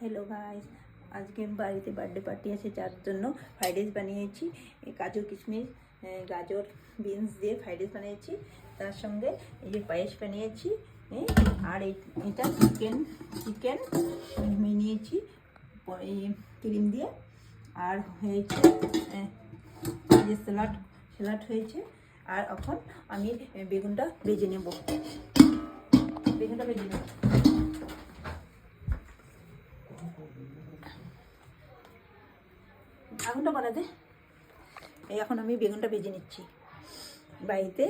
Hello guys, आज के बाड़ीते birthday party আছে যার জন্য ফ্রাইড রাইস বানিয়েছি। কাজু কিশমিশ গাজর বিনস দিয়ে ফ্রাইড রাইস বানিয়েছি। তার সঙ্গে এই যে পায়েস বানিয়েছি আর এটা চিকেন বানিয়েছি এই ক্রিম দিয়ে। আর হয়েছে এই যে স্যালাড হয়েছে। আর এখন আমি বেগুনটা ভেজে নেব। আগুনটা বানাতে এখন আমি বেগুনটা ভেজে নিচ্ছি। বাড়িতে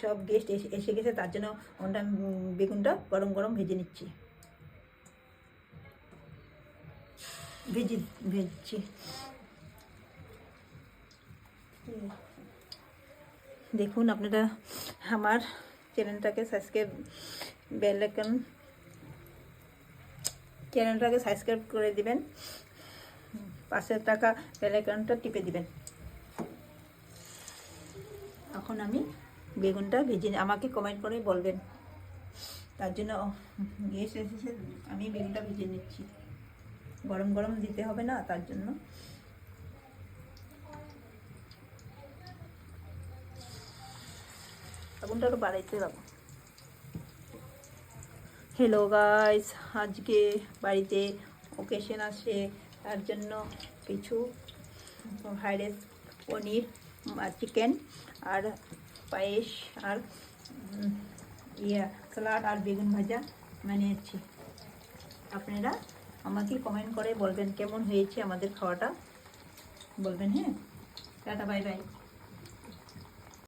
সব গেস্ট এসে গেছে, তার জন্য ওটা বেগুনটা গরম গরম ভেজে নিচ্ছি। ভেজছি। দেখুন আপনারা আমার চ্যানেলটাকে সাবস্ক্রাইব করে দিবেন, পাশের টাকা বেল আইকনটা টিপে দিবেন। এখন আমি বেগুনটা ভেজে আমাকে কমেন্ট করে বলবেন। তার জন্য গেস্ট এসেছে, আমি বেগুনটা ভেজে নিচ্ছি। গরম গরম দিতে হবে না, তার জন্য। আগুনটা একটু বাড়াইতে যাবো। হ্যালো গাইস, আজকে বাড়িতে ওকেশন আছে, তার জন্য কিছু ফ্রাইড রাইস, পনির, চিকেন আর পায়েস আর স্যালাড আর বেগুন ভাজা বানিয়েছি। আপনারা আমাকে কমেন্ট করে বলবেন কেমন হয়েছে আমাদের খাওয়াটা, বলবেন। হ্যাঁ, টাটা, বাই বাই।